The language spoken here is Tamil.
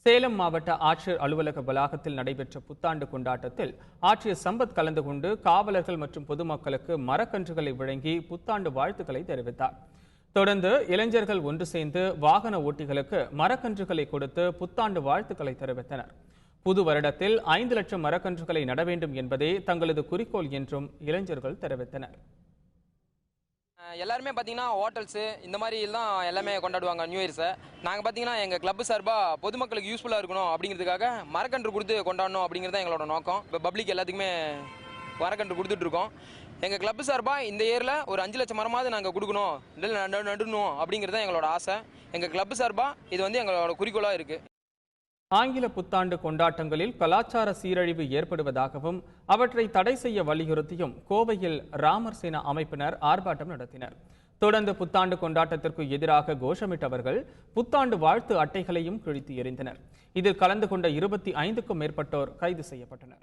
சேலம் மாவட்ட ஆட்சியர் அலுவலக வளாகத்தில் நடைபெற்ற புத்தாண்டு கொண்டாட்டத்தில் ஆட்சியர் சம்பத் கலந்து கொண்டு காவலர்கள் மற்றும் பொதுமக்களுக்கு மரக்கன்றுகளை வழங்கி புத்தாண்டு வாழ்த்துக்களை தெரிவித்தார். தொடர்ந்து இளைஞர்கள் ஒன்று சேர்ந்து வாகன ஓட்டிகளுக்கு மரக்கன்றுகளை கொடுத்து புத்தாண்டு வாழ்த்துக்களை தெரிவித்தனர். புது வருடத்தில் 5 லட்சம் மரக்கன்றுகளை நட வேண்டும் என்பதே தங்களது குறிக்கோள் என்றும் இளைஞர்கள் தெரிவித்தனர். எல்லாருமே பார்த்தீங்கன்னா ஹோட்டல்ஸு இந்த மாதிரி எல்லாம் எல்லாமே கொண்டாடுவாங்க நியூ இயர்ஸை. நாங்கள் பார்த்தீங்கன்னா எங்கள் கிளப் சார்பாக பொதுமக்களுக்கு யூஸ்ஃபுல்லாக இருக்கணும் அப்படிங்கிறதுக்காக மரக்கன்று கொடுத்து கொண்டாடணும் அப்படிங்கிறது தான் எங்களோட நோக்கம். இப்போ பப்ளிக் எல்லாத்துக்குமே மரக்கன்று கொடுத்துட்ருக்கோம். எங்கள் கிளப் சார்பாக இந்த இயரில் ஒரு 5 லட்சம் மரமாவது நாங்கள் கொடுக்கணும், நடணும் அப்படிங்கிறது தான் எங்களோட ஆசை. எங்கள் கிளப் சார்பாக இது வந்து எங்களோட குறிக்கோளாக இருக்குது. ஆங்கில புத்தாண்டு கொண்டாட்டங்களில் கலாச்சார சீரழிவு ஏற்படுவதாகவும் அவற்றை தடை செய்ய வலியுறுத்தியும் கோவையில் ராமர் சேனா அமைப்பினர் ஆர்ப்பாட்டம் நடத்தினர். தொடர்ந்து புத்தாண்டு கொண்டாட்டத்திற்கு எதிராக கோஷமிட்டவர்கள் புத்தாண்டு வாழ்த்து அட்டைகளையும் கிழித்து எறிந்தனர். இதில் கலந்து கொண்ட 25க்கும் மேற்பட்டோர் கைது செய்யப்பட்டனர்.